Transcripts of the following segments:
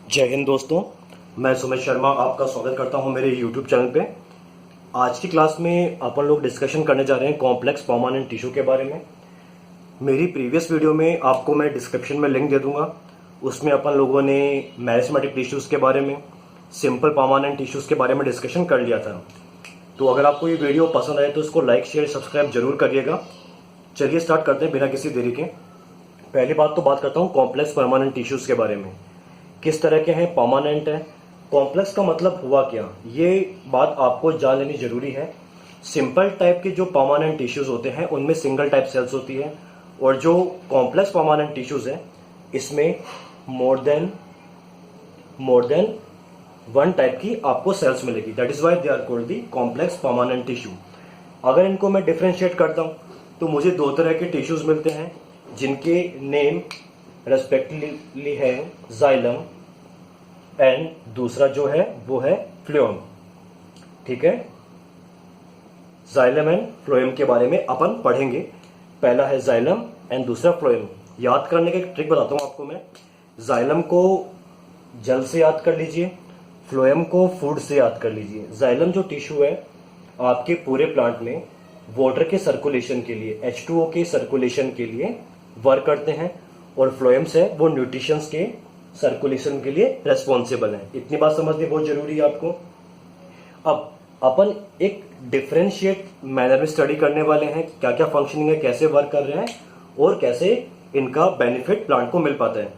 जय हिंद दोस्तों, मैं सुमित शर्मा आपका स्वागत करता हूं मेरे YouTube चैनल पे। आज की क्लास में अपन लोग डिस्कशन करने जा रहे हैं कॉम्प्लेक्स परमानेंट टिश्यू के बारे में। मेरी प्रीवियस वीडियो में आपको मैं डिस्क्रिप्शन में लिंक दे दूंगा। उसमें अपन लोगों ने मेरिस्टेमेटिक टिश्यूज़ के बारे में, सिंपल परमानेंट टिश्यूज़ के बारे में डिस्कशन कर लिया था। तो अगर आपको ये वीडियो पसंद आए तो इसको लाइक शेयर सब्सक्राइब जरूर करिएगा। चलिए स्टार्ट करते हैं बिना किसी देरी के। पहली बात तो बात करता हूँ कॉम्प्लेक्स परमानेंट टिश्यूज़ के बारे में। किस तरह के हैं, परमानेंट है, कॉम्प्लेक्स का मतलब हुआ क्या, ये बात आपको जान लेनी जरूरी है। सिंपल टाइप के जो परमानेंट टिश्यूज होते हैं उनमें सिंगल टाइप सेल्स होती है, और जो कॉम्प्लेक्स परमानेंट टिश्यूज है इसमें मोर देन वन टाइप की आपको सेल्स मिलेगी। That is why they are called the complex permanent tissue. अगर इनको मैं डिफ्रेंशिएट करता हूं तो मुझे दो तरह के टिश्यूज मिलते हैं जिनके नेम रेस्पेक्टिवली है जाइलम एंड दूसरा जो है वो है फ्लोएम। ठीक है, जाइलम एंड फ्लोएम के बारे में अपन पढ़ेंगे। पहला है जाइलम एंड दूसरा फ्लोएम। याद करने का एक ट्रिक बताता हूं आपको मैं। जाइलम को जल से याद कर लीजिए, फ्लोएम को फूड से याद कर लीजिए। जाइलम जो टिश्यू है आपके पूरे प्लांट में वाटर के सर्कुलेशन के लिए, H2O के सर्कुलेशन के लिए वर्क करते हैं, और फ्लोएम्स है वो न्यूट्रिशंस के सर्कुलेशन के लिए रेस्पॉन्सिबल है। इतनी बात समझनी बहुत जरूरी है आपको। अब अपन एक डिफरेंशिएट मैनर में स्टडी करने वाले हैं, क्या क्या फंक्शनिंग है, कैसे वर्क कर रहे हैं और कैसे इनका बेनिफिट प्लांट को मिल पाता है।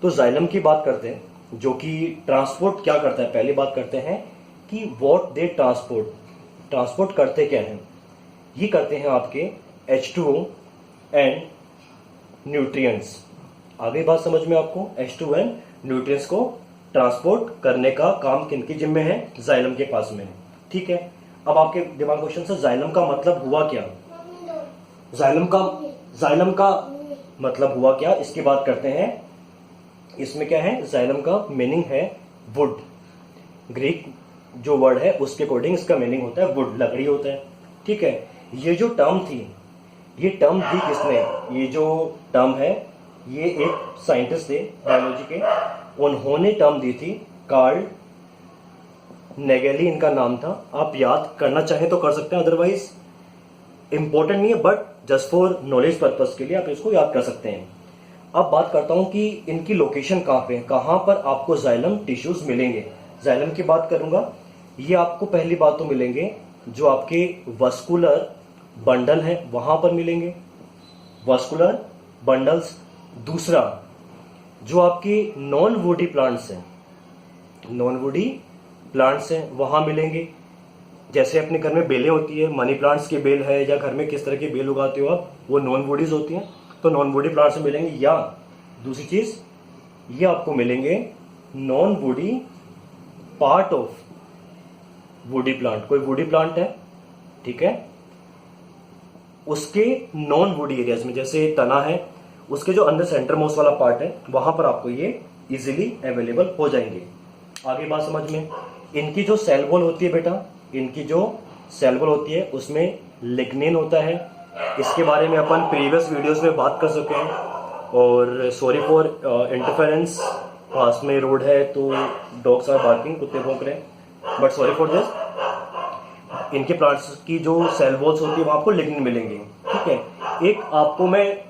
तो जाइलम की बात करते हैं, जो कि ट्रांसपोर्ट क्या करता है। पहली बात करते हैं कि व्हाट दे ट्रांसपोर्ट करते क्या हैं। ये करते हैं आपके H2O एंड न्यूट्रिएंट्स। आगे बात समझ में आपको, H2 एंड न्यूट्रिएंट्स को ट्रांसपोर्ट करने का काम किनके जिम्मे है, जाइलम के पास में है। ठीक है, अब आपके दिमाग क्वेश्चन से जाइलम का मतलब हुआ क्या, जाइलम का मतलब हुआ क्या, इसकी बात करते हैं। इसमें क्या है, जाइलम का मीनिंग है वुड। ग्रीक जो वर्ड है उसके अकॉर्डिंग इसका मीनिंग होता है वुड, लकड़ी होता है। ठीक है, ये जो टर्म थी, ये टर्म दी किसने, ये जो टर्म है ये एक साइंटिस्ट थे बायोलॉजी के, उन्होंने टर्म दी थी, कार्ल नेगेली इनका नाम था। आप याद करना चाहें तो कर सकते हैं, अदरवाइज इंपॉर्टेंट नहीं है, but just for knowledge purpose के लिए आप इसको याद कर सकते हैं। अब बात करता हूं कि इनकी लोकेशन कहां पे है, कहां पर आपको जाइलम टिश्यूज मिलेंगे। जाइलम की बात करूंगा, ये आपको पहली बात तो मिलेंगे जो आपके वस्कुलर बंडल है वहां पर मिलेंगे, वस्कुलर बंडल्स। दूसरा, जो आपके नॉन वुडी प्लांट्स हैं वहां मिलेंगे। जैसे अपने घर में बेलें होती है, मनी प्लांट्स की बेल है, या घर में किस तरह की बेल उगाते हो आप, वो नॉन वुडीज होती हैं, तो नॉन वुडी प्लांट्स में मिलेंगे। या दूसरी चीज, ये आपको मिलेंगे non woody part of woody plant. कोई वुडी प्लांट है, ठीक है, उसके नॉन वुडी एरियाज में, जैसे तना है, उसके जो अंदर सेंटर मोस्ट वाला पार्ट है वहां पर आपको ये इजीली अवेलेबल हो जाएंगे। आगे बात समझ में, इनकी जो सेल वॉल होती है बेटा, इनकी जो सेल वॉल होती है उसमें लिग्निन होता है। इसके बारे में अपन प्रीवियस वीडियोस में बात कर चुके हैं। और सॉरी फॉर इंटरफेरेंस, पास में रोड है तो डॉग्स आर बार्किंग, कुत्ते भौंक रहे हैं, बट सॉरी फॉर दिस। इनके प्लांट्स की जो सेल वॉल्स होती है वहां आपको लिग्निन मिलेंगे। ठीक है, एक आपको मैं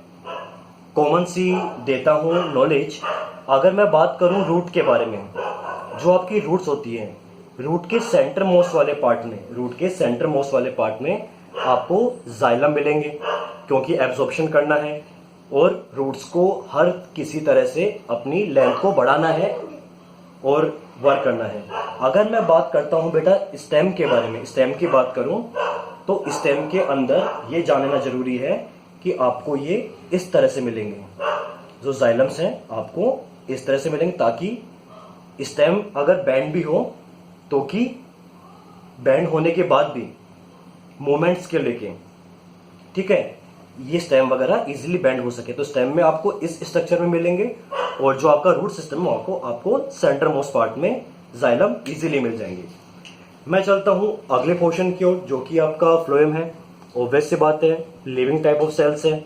कॉमन सी देता हूं नॉलेज। अगर मैं बात करूं रूट के बारे में, जो आपकी रूट्स होती हैं, रूट के सेंटर मोस्ट वाले पार्ट में आपको जाइलम मिलेंगे, क्योंकि एब्जॉर्प्शन करना है और रूट्स को हर किसी तरह से अपनी लेंथ को बढ़ाना है और वर्क करना है। अगर मैं बात करता हूं बेटा स्टेम के बारे में, स्टेम की बात करूं तो स्टेम के अंदर ये जानना जरूरी है कि आपको ये इस तरह से मिलेंगे, जो जाइलम्स हैं आपको इस तरह से मिलेंगे, ताकि स्टेम अगर बैंड भी हो तो कि बैंड होने के बाद भी मोमेंट्स के लेके, ठीक है, ये स्टेम वगैरह इजीली बैंड हो सके। तो स्टेम में आपको इस स्ट्रक्चर में मिलेंगे, और जो आपका रूट सिस्टम है आपको सेंटर मोस्ट पार्ट में जाइलम इजीली मिल जाएंगे। मैं चलता हूं अगले पोर्शन की ओर, जो कि आपका फ्लोएम है। ऑब्वियस सी बात है, लिविंग टाइप ऑफ सेल्स है,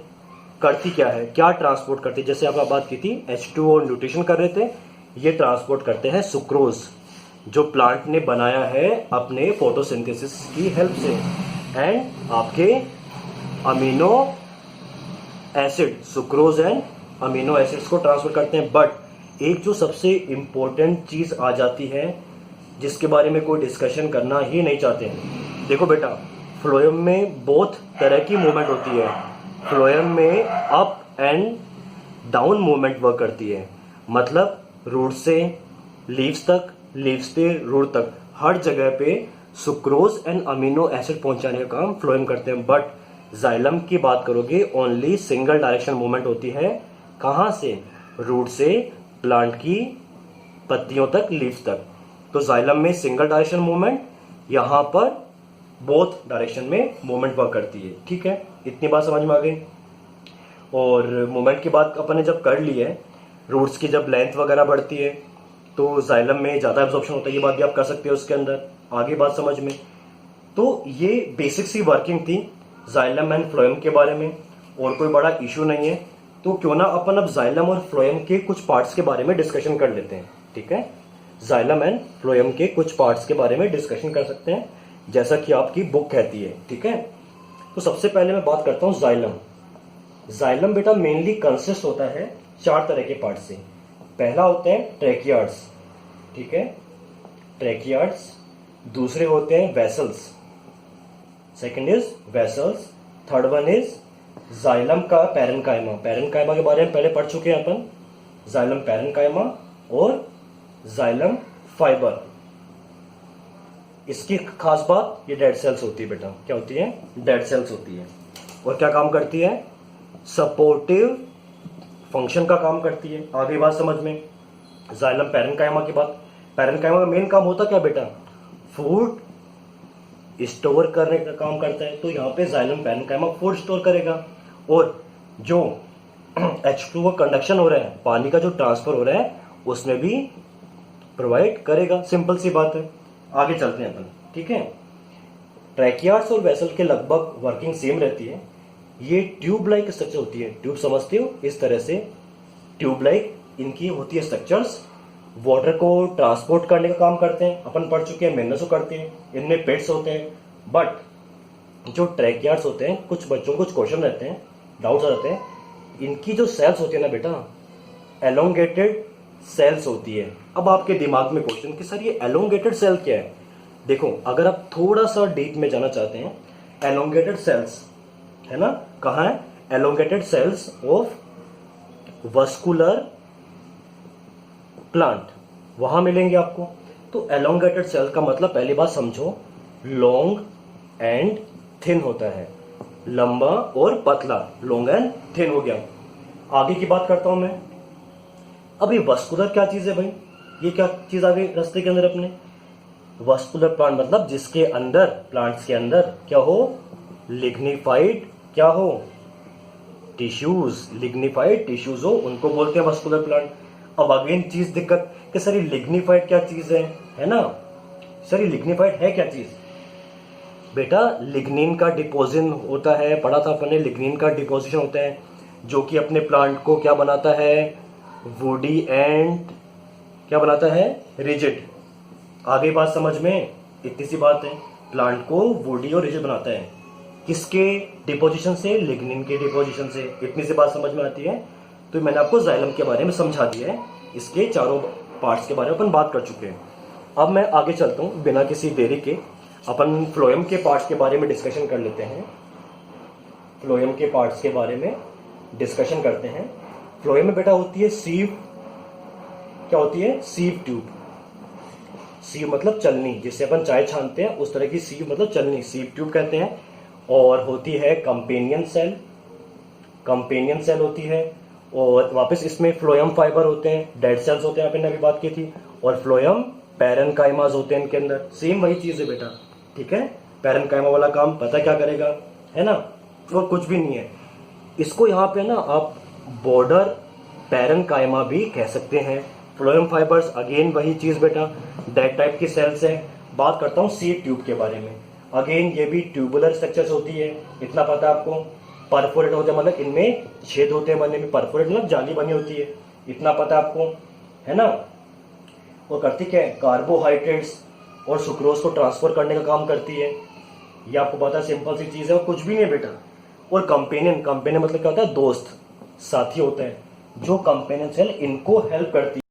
करती क्या है, क्या ट्रांसपोर्ट करती है। जैसे आप बात की थी H2O न्यूट्रिशन कर रहे थे, ये ट्रांसपोर्ट करते हैं सुक्रोज, जो प्लांट ने बनाया है अपने फोटोसिंथेसिस की हेल्प से, एंड आपके amino acid, sucrose and amino acids को ट्रांसफर करते हैं। बट एक जो सबसे इंपॉर्टेंट चीज आ जाती है जिसके बारे में कोई डिस्कशन करना ही नहीं चाहते हैं। देखो बेटा, फ्लोएम में बहुत तरह की मूवमेंट होती है। फ्लोएम में up and down movement work करती है, मतलब रूट से लीव्स तक, लीव्स से रूट तक, हर जगह पे सुक्रोज एंड अमीनो एसिड पहुंचाने का काम फ्लोएम करते हैं। बट जाइलम की बात करोगे, ओनली सिंगल डायरेक्शन मूवमेंट होती है। कहां से? रूट से प्लांट की पत्तियों तक, लीव्स तक। तो जाइलम में सिंगल डायरेक्शन मूवमेंट, यहां पर बोथ डायरेक्शन में मूवमेंट वर्क करती है। ठीक है, इतनी बात समझ में आ गई। और मूवमेंट की बात अपन ने जब कर ली है, रूट्स की जब लेंथ वगैरह बढ़ती है तो जाइलम में ज्यादा एब्जॉर्प्शन होता है, ये बात भी आप कर सकते हो उसके अंदर। आगे बात समझ में। तो ये बेसिक सी वर्किंग थी जाइलम एंड फ्लोएम के बारे में, और कोई बड़ा इशू नहीं है। तो क्यों ना अपन अब जाइलम और फ्लोएम के कुछ पार्ट्स के बारे में डिस्कशन कर लेते हैं। ठीक है, जाइलम एंड फ्लोएम के कुछ पार्ट्स के बारे में डिस्कशन कर सकते हैं, जैसा कि आपकी बुक कहती है। ठीक है, तो सबसे पहले मैं बात करता हूं जाइलम। जाइलम बेटा मेनली कंसिस्ट होता है 4 तरह के पार्ट से। पहला होते हैं ट्रैकियार्ड्स, ठीक है, ट्रैकियार्ड्स। दूसरे होते हैं vessels, second is vessels. Third one is xylem का पैरेनकाइमा। पैरेनकाइमा के बारे में पहले पढ़ चुके हैं अपन, जाइलम पैरेनकाइमा और जाइलम फाइबर। इसकी खास बात, ये डेड सेल्स होती है बेटा। क्या होती है? डेड सेल्स होती है। और क्या काम करती है? सपोर्टिव फंक्शन का काम करती है। आगे बात समझ में। जाइलम पैरेनकाइमा की बात, पैरेनकाइमा का मेन काम होता क्या बेटा? फूड स्टोर करने का काम करता है। तो यहाँ पे जाइलम पैरेनकाइमा फूड स्टोर करेगा, और जो H2O कंडक्शन हो रहा है, पानी का जो ट्रांसफर हो रहा है, उसमें भी प्रोवाइड करेगा। सिंपल सी बात है। आगे चलते हैं अपन। ठीक है, ट्रैकियार्ड्स और वेसल के लगभग वर्किंग सेम रहती है। ये ट्यूब लाइक स्ट्रक्चर होती है। ट्यूब समझते हो? इस तरह से ट्यूब लाइक इनकी होती है स्ट्रक्चर्स। वाटर को ट्रांसपोर्ट करने का काम करते हैं, अपन पढ़ चुके हैं, मेनसो करते हैं। इनमें पेट्स होते हैं। बट जो ट्रैकियार्ड्स होते हैं, कुछ बच्चों को कुछ क्वेश्चन रहते हैं, डाउट्स आ जाते हैं। इनकी जो सेल्स होती है ना बेटा, एलोंगेटेड सेल्स होती है। अब आपके दिमाग में क्वेश्चन कि सर ये एलोंगेटेड सेल क्या है? देखो, अगर आप थोड़ा सा डीप में जाना चाहते हैं, एलोंगेटेड सेल्स है ना, कहाँ है? Elongated cells of vascular plant, वहां मिलेंगे आपको। तो एलोंगेटेड सेल का मतलब पहली बात समझो, लॉन्ग एंड थिन होता है। लंबा और पतला, लॉन्ग एंड थिन हो गया। आगे की बात करता हूं मैं। अब ये वस्कुलर क्या चीज है भाई? ये क्या चीज आ गई रास्ते के अंदर अपने? वस्कुलर प्लांट मतलब जिसके अंदर, प्लांट्स के अंदर क्या हो? लिग्निफाइड क्या हो? टिश्यूज। लिग्निफाइड टिश्यूज हो, उनको बोलते हैं वस्कुलर प्लांट। अब अगेन चीज दिक्कत कि सर ये लिग्निफाइड क्या चीज है ना? सर ये लिग्निफाइड है क्या चीज? बेटा लिग्निन का डिपोजिशन होता है, पढ़ा था अपन ने, लिग्निन का डिपोजिशन होता है, जो कि अपने प्लांट को क्या बनाता है? वुडी एंड क्या बनाता है? रिजिड। आगे बात समझ में, इतनी सी बात है, प्लांट को वुडी और रिजिड बनाता है। किसके डिपोजिशन से? लिग्निन के डिपोजिशन से। इतनी सी बात समझ में आती है। तो मैंने आपको जाइलम के बारे में समझा दिया है। इसके चारों पार्ट्स के बारे में अपन बात कर चुके हैं। अब मैं आगे चलता हूं बिना किसी देरी के। अपन फ्लोएम के पार्ट्स के बारे में डिस्कशन कर लेते हैं। फ्लोएम के पार्ट्स के बारे में डिस्कशन करते हैं। फ्लोएम में बेटा होती है सीव। क्या होती है? Sieve tube. सीव मतलब चलनी, जिससे अपन चाय छानते हैं, उस तरह की सीव मतलब चलनी, सीव ट्यूब कहते हैं। और होती है कंपेनियन सेल। कंपेनियन सेल होती है। और वापस इसमें फ्लोएम फाइबर होते हैं, डेड सेल्स होते हैं, अपन ने अभी बात की थी। और फ्लोएम पैरेनकाइमास होते हैं इनके अंदर। सेम वही चीज है बेटा। ठीक है, पैरेनकाइमा वाला काम पता क्या करेगा, है ना? और कुछ भी नहीं है। इसको यहाँ पे ना आप बॉर्डर पैरेनकाइमा भी कह सकते हैं। फ्लोएम फाइबर्स अगेन वही चीज बेटा, डेड टाइप की सेल्स है। बात करता हूँ सीव ट्यूब के बारे में। अगेन ये भी ट्यूबुलर स्ट्रक्चर्स होती है, इतना पता है आपको। परफोरेट होते हैं मतलब इनमें छेद होते हैं बनने में, परफोरेट मतलब जाली बनी होती है, इतना पता है आपको, है ना? और करती क्या है, कार्बोहाइड्रेट्स और सुक्रोज को ट्रांसफर करने का काम करती है। ये आपको पता है, सिंपल सी चीज है और कुछ भी नहीं है बेटा। और कंपेनियन, कंपेनियन मतलब क्या होता है, दोस्त, साथी होता है। जो कंपेनियन सेल इनको हेल्प करती है।